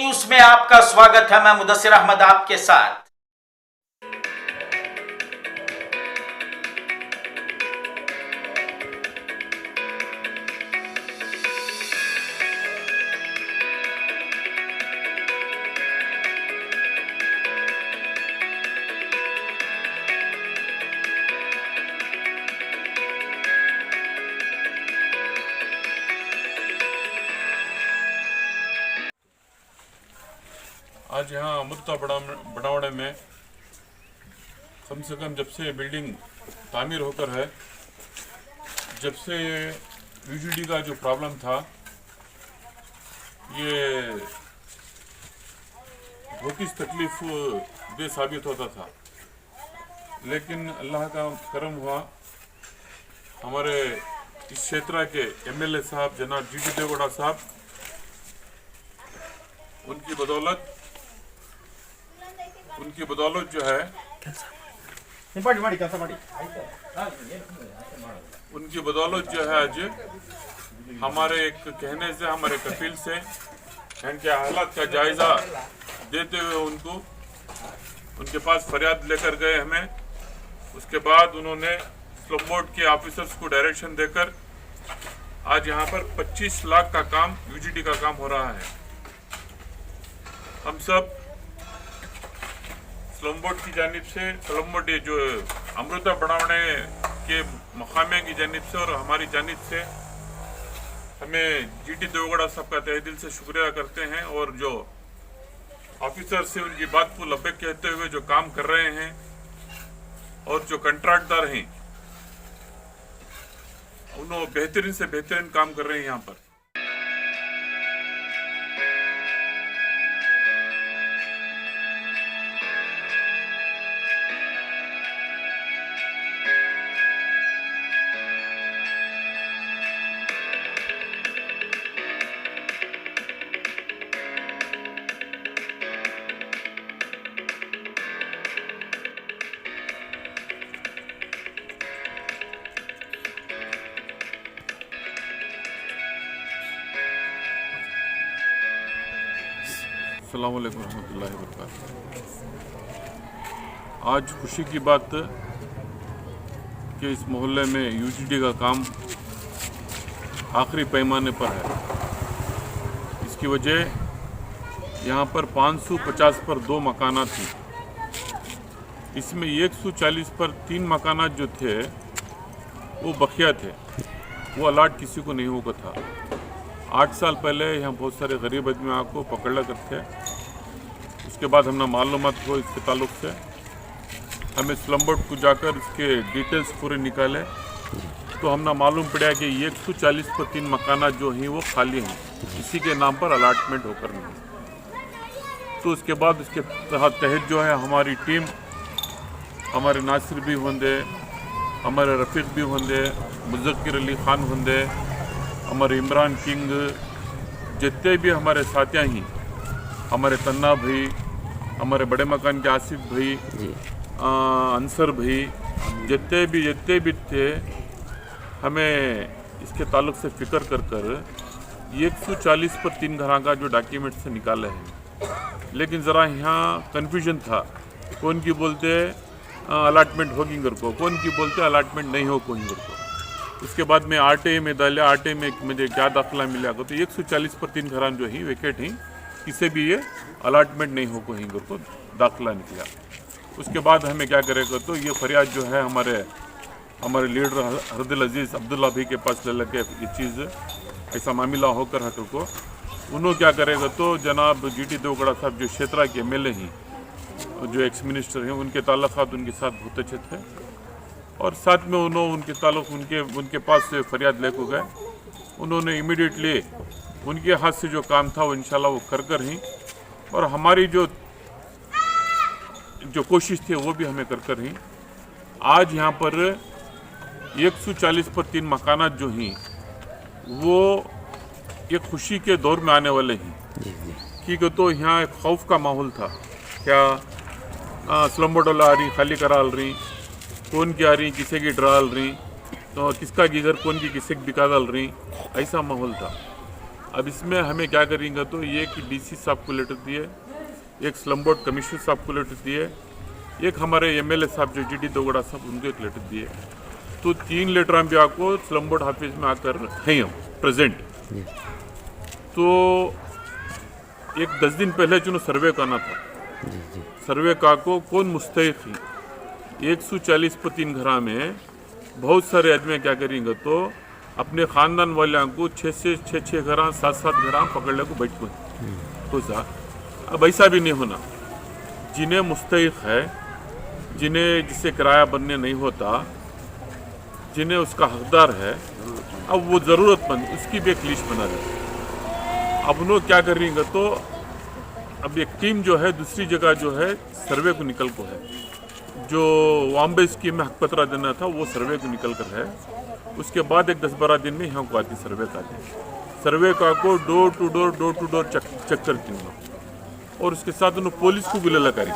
News में आपका स्वागत है। मैं मुदस्सिर अहमद आपके साथ। आज यहाँ अमृता बड़ावड़े में कम से कम जब से बिल्डिंग तामीर होकर है, जब से यूजीडी का जो प्रॉब्लम था ये बहुत तकलीफ दे साबित होता था, लेकिन अल्लाह का करम हुआ। हमारे इस क्षेत्र के एमएलए साहब जनाब जीटी देवगौड़ा साहब, उनकी बदौलत जो है आज हमारे एक कहने से, हमारे कफील से इनके हालात का जायजा देते हुए उनके पास फरियाद लेकर गए हमें। उसके बाद उन्होंने स्लम बोर्ड के ऑफिसर्स को डायरेक्शन देकर आज यहाँ पर 25 लाख का काम, यूजीडी का काम हो रहा है। हम सब स्लम बोर्ड की जानिब से, स्लम बोर्ड जो अमृता बड़ावड़े के मकामे की जानिब से और हमारी जानिब से हमें जीटी देवगौड़ा साहब का तहे दिल से शुक्रिया करते हैं। और जो ऑफिसर से उनकी बात को लब्बैक कहते हुए जो काम कर रहे हैं और जो कंट्रैक्टदार हैं उन्होंने बेहतरीन से बेहतरीन काम कर रहे हैं यहाँ पर। अस्सलाम वालेकुम रहमतुल्लाहि व बरकातुहू। आज खुशी की बात कि इस मोहल्ले में यूजीडी का काम आखिरी पैमाने पर है। इसकी वजह यहाँ पर 550 पर 2 मकानात थी, इसमें 140 पर 3 मकानात जो थे वो बखिया थे, वो अलाट किसी को नहीं होगा था। 8 साल पहले यहाँ बहुत सारे गरीब आदमी आपको पकड़ लग थे। उसके बाद हमने मालूमात हो इसके ताल्लुक से, हमें स्लम बोर्ड को जाकर इसके डिटेल्स पूरे निकाले तो हमने मालूम पड़ा कि 140 पर 3 मकानात जो हैं वो खाली हैं, किसी के नाम पर अलाटमेंट होकर नहीं। तो उसके बाद उसके तहत जो है हमारी टीम, हमारे नासिर भी होंगे, हमारे रफ़ीक भी होंगे, मुज़क्किर अली ख़ान होंगे, हमारे इमरान किंग, जितने भी हमारे साथियाँ ही, हमारे तन्ना भाई, हमारे बड़े मकान के आसिफ भाई, अंसर भाई, जितने भी थे, हमें इसके ताल्लुक से फ़िक्र कर 140 पर 3 घरों का जो डॉक्यूमेंट से निकाले हैं। लेकिन ज़रा यहाँ कन्फ्यूजन था, कौन की बोलते अलाटमेंट होगी घर को, कौन की बोलते अलाटमेंट नहीं हो कोई घर को। उसके बाद में आरटीआई में डाले, आरटीआई में मुझे क्या दाखिला मिला को तो 140 पर 3 घरान जो ही वेकेट ही, किसी भी ये अलाटमेंट नहीं हो को घर को दाखिला निकला। उसके बाद हमें क्या करेगा तो ये फरियाद जो है हमारे लीडर हरदिल अजीज़ अब्दुल्ला भाई के पास ले लगे ये चीज़ ऐसा मामला होकर हटो को उन्होंने क्या करेगा तो जनाब जीटी देवगौड़ा साहब जो क्षेत्र के एमएलए हैं, जो एक्स मिनिस्टर हैं, उनके ताल्लुकात उनके साथ बहुत अच्छे थे और साथ में उनके ताल्लुक उनके पास से फरियाद लेकर गए। उन्होंने इमीडिएटली उनके हाथ से जो काम था वो इंशाल्लाह वो कर ही, और हमारी जो कोशिश थी वो भी हमें कर ही। आज यहाँ पर 140 पर 3 मकानात जो हैं वो एक खुशी के दौर में आने वाले हैं, क्योंकि तो यहाँ एक खौफ का माहौल था। क्या स्लम बोर्ड वाला आ रही खाली कराल रही, कौन की आ रही किसी की डराल रही, तो किसका की घर कौन की किसी की बिका डाल रही, ऐसा माहौल था। अब इसमें हमें क्या करेंगे तो ये कि डीसी साहब को लेटर दिए, एक स्लम बोर्ड कमिश्नर साहब को लेटर दिए, एक हमारे एमएलए साहब जो जीडी दोगड़ा साहब उनको एक लेटर दिए। तो 3 लेटर हम भी आपको स्लम बोर्ड ऑफिस में आकर हैं हम प्रेजेंट। तो एक 10 दिन पहले जो सर्वे करना था, सर्वे का को कौन मुस्तहिक ही 140 पर 3 घरा में बहुत सारे आदमी क्या करेंगे तो अपने खानदान वाले को 6 घरा 7 घरा पकड़ ले को बैठ को तो सा अब ऐसा भी नहीं होना। जिन्हें मुस्तहिक है, जिन्हें जिसे किराया बनने नहीं होता, जिन्हें उसका हकदार है, अब वो ज़रूरतमंद उसकी भी एक लिस्ट बना दें। अब उन्होंने क्या करेंगे तो अब एक टीम जो है दूसरी जगह जो है सर्वे को निकल को है, जो वाम्बे स्कीम में हक पत्रा देना था वो सर्वे को निकल कर है। उसके बाद एक 10-12 दिन में यहाँ को आती सर्वे का सर्वे का को डोर टू डोर चेक करती हूँ और उसके साथ उन्होंने पुलिस को भी ले करी,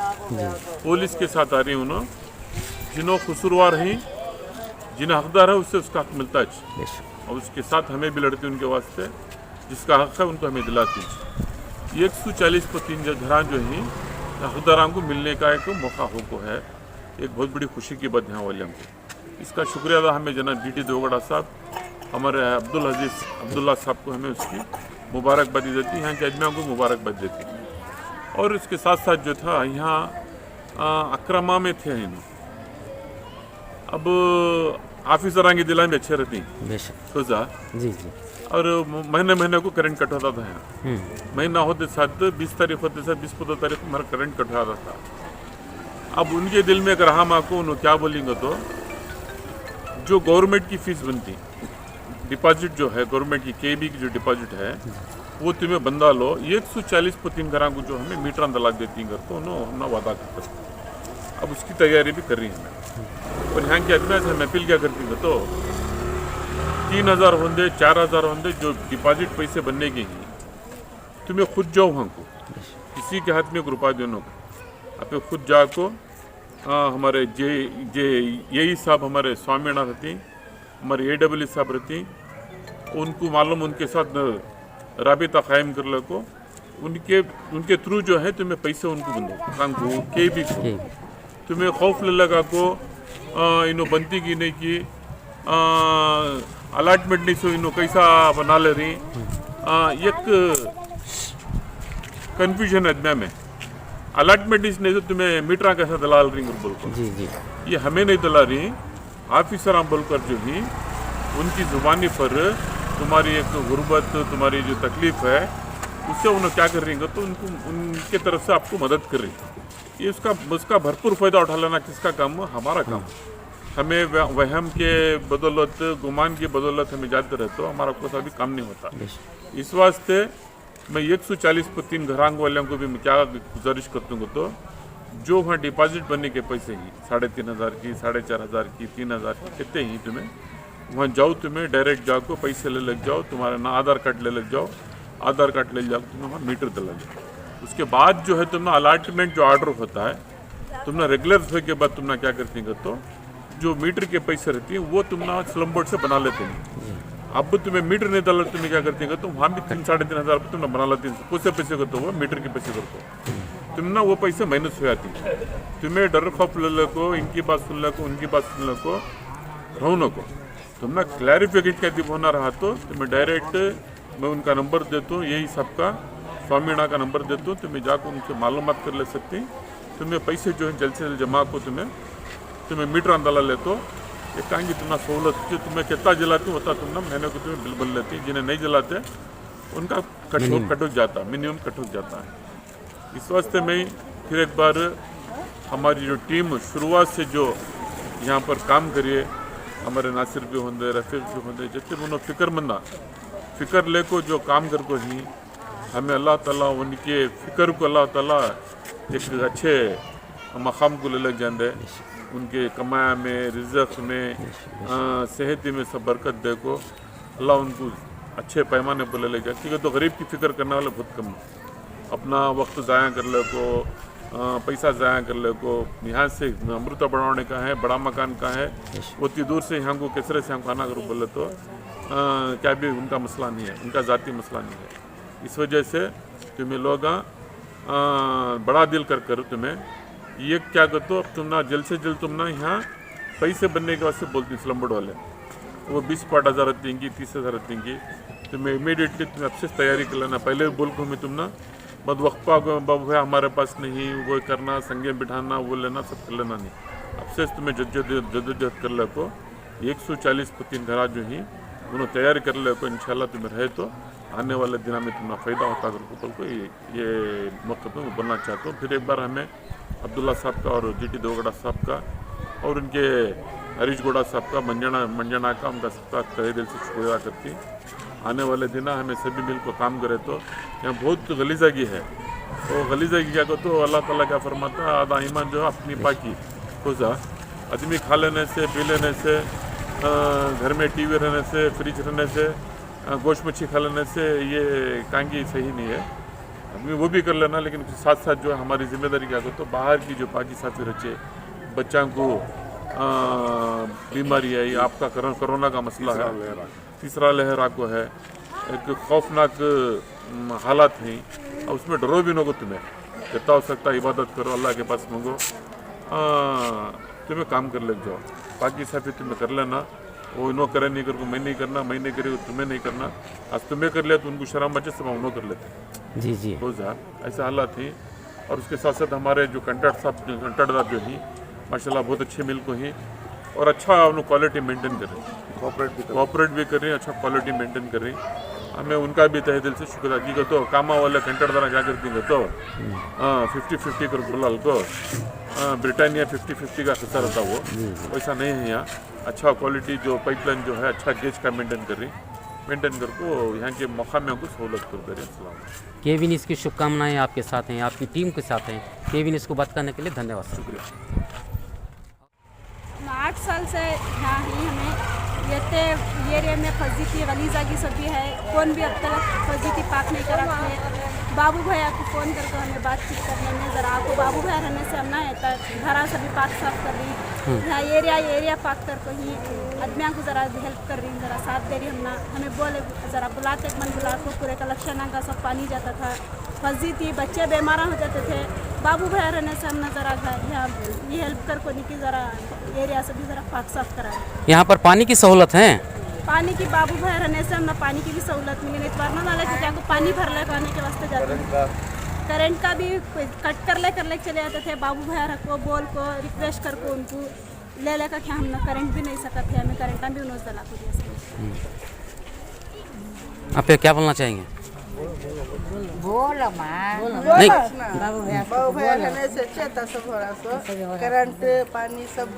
पुलिस के साथ आ रही उन्होंने जिन्हों कसूरवार हैं, जिन्हें हकदार है उससे उसका हक मिलता है और उसके साथ हमें भी लड़ती उनके वास्ते, जिसका हक है उनको हमें दिलाती है। 140 पर 3 घरां जो हैं हकदारों को मिलने का एक मौका हो है, एक बहुत बड़ी खुशी की बात यहाँ वाले हमको। इसका शुक्रिया अदा हमें जना डीटी दोगड़ा साहब, हमारे अब्दुल्ला साहब को हमें उसकी मुबारकबादी देती, यहाँ के आदमियों को मुबारकबाद देती। और इसके साथ साथ जो था यहाँ अक्रमा में थे इन अब ऑफिसर की दिला में अच्छे रहती तो जी और महीने को करंट कट होता था यहाँ, महीना होते साथ 20 तारीख होते साथ 20-15 तारीख को हमारा करंट कट होता था। अब उनके दिल में अगर हम आपको उन्होंने क्या बोलेंगे तो जो गवर्नमेंट की फीस बनती डिपॉजिट जो है गवर्नमेंट की केबी की जो डिपॉजिट है वो तुम्हें बंदा लो 140 पर 3 घरा को जो हमें मीटर तलाक देती घर तो उन्होंने वादा करते। अब उसकी तैयारी भी कर रही है हमें और यहाँ की आदमी से हम अपील क्या करती है तो 3000 होंगे 4000 होंगे जो डिपॉजिट पैसे बनने के ही तुम्हें खुद जाओ वहाँ को, किसी के हाथ में 1 रुपया देने को आप खुद जाको। हमारे यही साहब हमारे स्वामीनाथ रहती, हमारे AWE साहब रहती, उनको मालूम उनके साथ राबिता कायम कर लो को उनके थ्रू जो है तुम्हें पैसे उनको बंदो के भी तुम्हें खौफ ले लगा को इनो बनती की नहीं की अलॉटमेंट नहीं सो इनो कैसा बना ले रही एक कन्फ्यूजन है में अलॉटमेंट इसने तो तुम्हें मीटर कैसा दलाल रही बोल को ये हमें नहीं दला रही ऑफिसर बोलकर जो ही उनकी जुबानी पर तुम्हारी एक गुर्बत तुम्हारी जो तकलीफ है उससे उन्हें क्या कर रही है तो उनके तरफ से आपको मदद कर रही। ये उसका भरपूर फायदा उठा लेना किसका काम, हमारा काम। हमें वहम के बदौलत गुमान की बदौलत हमें जाते रहते हो, हमारा कोई सा भी काम नहीं होता। इस वास्ते मैं 140 पर 3 घरांग वालों को भी मैं क्या गुजारिश करता हूँ तो जो वहाँ डिपॉजिट बनने के पैसे ही 3500 की 4500 की 3000 की कितने ही तुम्हें वहाँ जाओ, तुम्हें डायरेक्ट जाओ पैसे ले लग जाओ, तुम्हारा ना आधार कार्ड ले लग जाओ, आधार कार्ड ले जाओ तुम्हें वहाँ मीटर दिला जाओ। उसके बाद जो है तुमने अलॉटमेंट जो ऑर्डर होता है तुमने रेगुलर होने के बाद तुमने क्या करती है तो जो मीटर के पैसे रहती हैं वो तुमने स्लम बोर्ड से बना लेते हैं। अब तुम्हें मीटर नहीं डाला तुम्हें क्या करती है तो वहाँ भी 3-3,500 रुपये तुमने बना लेती है। कुछ पैसे करते हो मीटर के पैसे करते हो तुम ना वो पैसे माइनस हो जाती है। तुम्हें डर खौफ ले को इनकी बात सुन को उनकी बात सुन को रहो को तुम ना क्लैरिफिकेशन का जब होना रहा तो तुम्हें डायरेक्ट मैं उनका नंबर देता हूँ, यही सबका स्वामीना का नंबर देता हूँ, तुम्हें जाकर उनसे मालूमात कर ले सकती। तुम्हें पैसे जो है जल्द से जल्द जमा को तुम्हें मीटर अंदाला ले तो ये कहेंगे तुम्हारा सहूलत जो तुम्हें कितना जलाती होता तुम ना महीने को तुम्हें बिल बन लेती। जिन्हें नहीं जलाते उनका कटुक जाता, मिनिमम कटुक जाता है। इस वास्ते मैं फिर एक बार हमारी जो टीम शुरुआत से जो यहाँ पर काम करिए हमारे नासिर भी होंगे रफीक भी होंगे जितने उन्होंने फ़िक्र ले को जो काम कर को ही हमें अल्लाह ताला उनके फ़िक्र को अल्लाह ताला एक अच्छे मकाम को ले लग जाते, उनके कमाया में रिज़्क़ में सेहत में सब बरकत दे को अल्लाह उनको अच्छे पैमाने पर ले जाए। क्योंकि तो गरीब की फ़िक्र करने वाले बहुत कम, अपना वक्त ज़ाया कर ले को पैसा ज़ाया कर ले को यहाँ से अमृता बढ़ाने का है, बड़ा मकान का है, उतनी दूर से यहाँ को किसरे से हम खाना करो बोले तो क्या भी उनका मसला नहीं है, उनका ज़ाती मसला नहीं है। इस वजह से तुम्हें लोग बड़ा दिल कर तुम्हें ये क्या करते, अब तुम ना जल्द से जल्द तुम ना यहाँ पैसे बनने के वास्ते बोलती स्लम्बर्ड वाले, वो 20-50 देंगी, 30,000 देंगी, तुम्हें इमीडिएटली तुम्हें अब से तैयारी कर लेना। पहले बोल को हमें तुम ना मत वक्फा बाबू है हमारे पास नहीं, वो करना, संगे बिठाना, वो लेना, सब कर लेना नहीं। अब से तुम्हें जद्दोजहद कर ले को 140 3 घरा जो ही उन्होंने तैयारी कर ले को इंशाल्लाह तुम्हें रहे तो आने वाले दिनों में तुम्हारा फ़ायदा होता है को ये मौके पर बनना चाहता हूँ। फिर एक बार हमें अब्दुल्ला साहब का और GT देवगौड़ा साहब का और उनके हरीश गौड़ा साहब का मंजना का उनका सबका तहे दिल से शुक्रिया करती। आने वाले दिन हमें सभी मिल को काम करे तो यहाँ बहुत गलीजागी है, तो गलीजागी क्या कहते तो अल्लाह ताला क्या फरमाता है, आधा ईमान जो है अपनी पाकी खोजा, आदमी खा लेने से, पी लेने से, घर में TV रहने से, फ्रिज रहने से, गोश्त मच्छी खा लेने से ये कांगी सही नहीं है। आदमी वो भी कर लेना, लेकिन साथ साथ जो है हमारी जिम्मेदारी क्या कहते तो बाहर की जो पाकी साफी रचे, बच्चों को बीमारी है, ये आपका कोरोना का मसला है, तीसरा लहर आपको है, एक खौफनाक हालात हैं, और उसमें डरो भी न को तुम्हें जितना हो सकता है इबादत करो, अल्लाह के पास मांगो, तुम्हें काम कर ले जाओ। बाकी साफी तुम्हें कर लेना, वो इनो करे नहीं कर को मैं नहीं करना, मैं नहीं करेगा तुम्हें नहीं करना, आज तुम्हें कर लिया तो उनको शर्म बचे सब उन्हों कर लेते जी जी रोज़ा ऐसे हालात थी। और उसके साथ साथ हमारे जो कंट्राक्टदार जो ही माशाल्लाह बहुत अच्छे मिल को ही और अच्छा उन्होंने क्वालिटी मेंटेन कर रहे हैं, कोऑपरेट भी कर रही हैं, अच्छा क्वालिटी मेंटेन कर रही हैं। हमें उनका भी तहे दिल से शुक्र की तो कामा वाले कंट्राक्टदार क्या करती है तो 50-50 कर बोला को ब्रिटानिया 50-50 का हिस्सा रहता वो, वैसा नहीं है यहाँ। अच्छा क्वालिटी जो पाइपलाइन जो है अच्छा गेज का मेंटेन कर रही, मेंटेन कर को यहाँ के मौका में हमको सहूलत कर दे रही है। केविन इसकी शुभकामनाएं आपके साथ हैं, आपकी टीम के साथ हैं। केविन इसको बात करने के लिए धन्यवाद। शुक्रिया। 8 साल से यहाँ ही हमें येते एरिया में फजीती गलीजागी सभी है, कौन भी अब तक फजीती पाक नहीं करा थे। बाबू भैया को फ़ोन करके हमें बातचीत करने में ज़रा आपको बाबू भैया रहने से हम ना आता घरा सभी पाक साफ कर रही, यहाँ एरिया पाक कर को ही आदमियों को ज़रा हेल्प कर रही, ज़रा साथ दे रही। हमें बोले ज़रा बुलाते मन बुला को पूरे कलेक्शन का सब पानी जाता था, फजी थी, बच्चे बीमार हो जाते थे। बाबू भैया रहने से हम ज़रा यहाँ ये हेल्प कर को नहीं कि ज़रा एरिया से भी ज़रा पाक साफ कराए। यहाँ पर पानी की सहूलत है? पानी की बाबू भैया रहने से हमने पानी की भी सहूलत मिली, नहीं तो वरना वाले क्या को पानी भर ले पानी के वास्ते जाते हैं। करंट का भी कट कर ले चले जाते थे, बाबू भैया को बोल को रिक्वेस्ट कर को उनको ले लेकर क्या हम करंट भी नहीं सकते थे, हमें करंट भी उन्होंने जला को दिया। आप क्या बोलना चाहेंगे? बोलो माँ नहीं बाबू भैया रहने से चेता सब हो रहा सो करंट पानी सब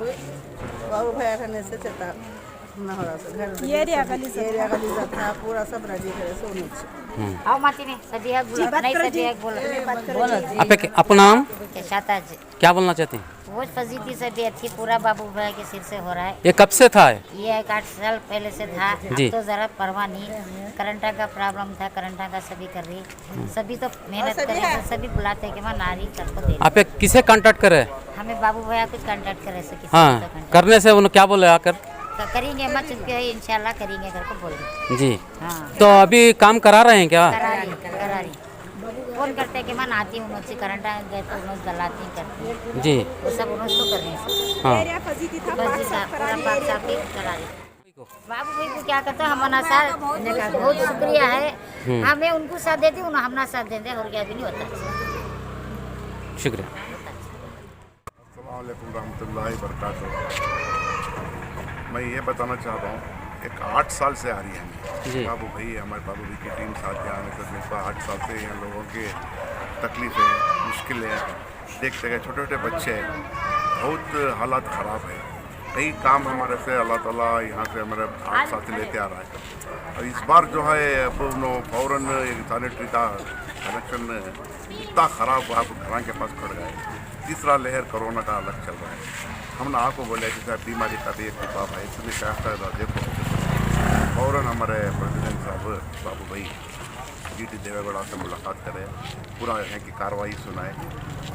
बाबू भैया रहने से चेता ना हो रहा सो घर एरिया गली था पूरा सब राजी करे सो नीचे आओ माती ने सभी है बोलो नहीं सभी है बोलो आप अपना नाम शाता जी क्या बोलना चाहते हैं? वो फजीती से भी अच्छी पूरा बाबू भैया के सिर से हो रहा है। ये कब से था? ये 8 साल पहले से था, जी। अब तो जरा परवाह नहीं, करंटा का प्रॉब्लम था, करंटा का सभी कर रही, सभी तो मेहनत कर रहे, सभी बुलाते हैं कि माँ नारी सबको दे। आप किसे कांटेक्ट करे? हमें बाबू भैया कुछ कांटेक्ट करे से किसी हाँ को contact करने से उन्होंने क्या बोले आकर? करेंगे मत चुपके है इंशाल्लाह करेंगे घर को बोल रही। जी हाँ तो अभी काम करा रहे हैं क्या? करा रही फोन करते कि मैं आती हूँ मुझसे करंट गए तो उन्होंने जलाती करती जी वो सब उन्होंने तो कर रहे हैं। हाँ एरिया फजीती था, बस पाक जी साफ साहब करा पूरा रही, पाक एरिया साफ ही करा रहे। बाबू भाई को क्या कहते हैं हमारा साथ बहुत शुक्रिया है, हमें उनको साथ देती उन्हें हमारा साथ देते और क्या भी नहीं होता। शुक्रिया। अस्सलाम वालेकुम रहमतुल्लाहि बरकातहू। मैं ये बताना चाह रहा हूँ, एक 8 साल से आ रही है जी। बाबू भाई हमारे बाबू भाई की टीम साथ यहाँ आने से मिलता 8 साल से यहाँ लोगों के तकलीफ़ें मुश्किलें देखते गए, छोटे छोटे बच्चे हैं, बहुत हालात ख़राब है। कई काम हमारे से अल्लाह ताला यहाँ से हमारे 8 साल से लेते आ रहा है। और इस बार जो है फ़ौरन सैनिटरी का कनेक्शन इतना ख़राब हुआ, घर के पास खड़ गए। तीसरा लहर कोरोना का अलग चल रहा है। हमने आपको बोला कि साहब बीमारी का भी एक हिसाब है, इसलिए क्या देखो फ़ौरन हमारे प्रेसिडेंट साहब बाबू भाई GT देवेगौड़ा से मुलाकात करें, पूरा यहाँ की कार्रवाई सुनाए,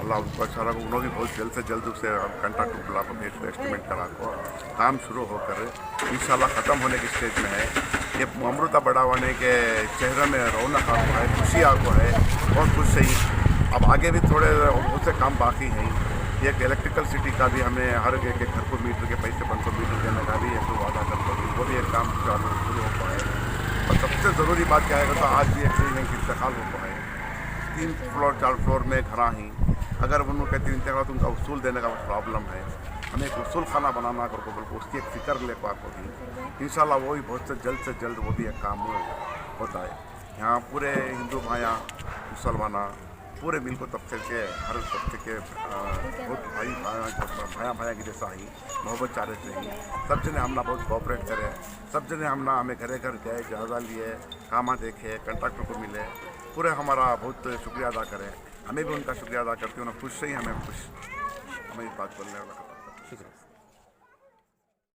अल्लाह उनको अच्छा रखो। उन्होंने भी बहुत जल्द से जल्द उससे कंट्रैक्ट बुला को भेज एस्टिमेट करा को काम शुरू होकर इंशाल्लाह ख़त्म होने की स्टेज में है। ये अमृता बढ़ावाने के चेहरे में रौनक आपको है, खुशी आपको है, बहुत खुश है। अब आगे भी थोड़े बहुत से काम बाकी हैं। एक इलेक्ट्रिकल सिटी का भी हमें हर एक घर को मीटर के पैसे 500 मीटर देने का भी एक वादा करता हूँ, वो भी एक काम चालू शुरू हो पाए। और सबसे ज़रूरी बात क्या है तो आज भी एक इंतकाल हो पाए। 3 फ्लोर 4 फ्लोर में घरा ही अगर उन्होंने कहते हैं इंतकाल तो उनका उसूल देने का प्रॉब्लम है, हमें एक उसूल खाना बनाना करके बोल उसकी एक फ़िक्र ले पाक होगी। इंशाल्लाह वो भी बहुत से जल्द वो भी एक काम होता है। यहाँ पूरे हिंदू भाइयाँ मुसलमान पूरे मिल को तबके के हर तबके के बहुत भाया की जैसा ही मोहब्बत चाह रहे थे। सब जने हमने बहुत कोऑपरेट करे, सब जने हमने हमें घरे घर गए, जायजा लिए, कामा देखे, कंट्रैक्टर को मिले, पूरे हमारा बहुत शुक्रिया अदा करें। हमें भी उनका शुक्रिया अदा करते हैं, उन्हें खुश से ही हमें खुश, हमें इस बात बोलने वाला।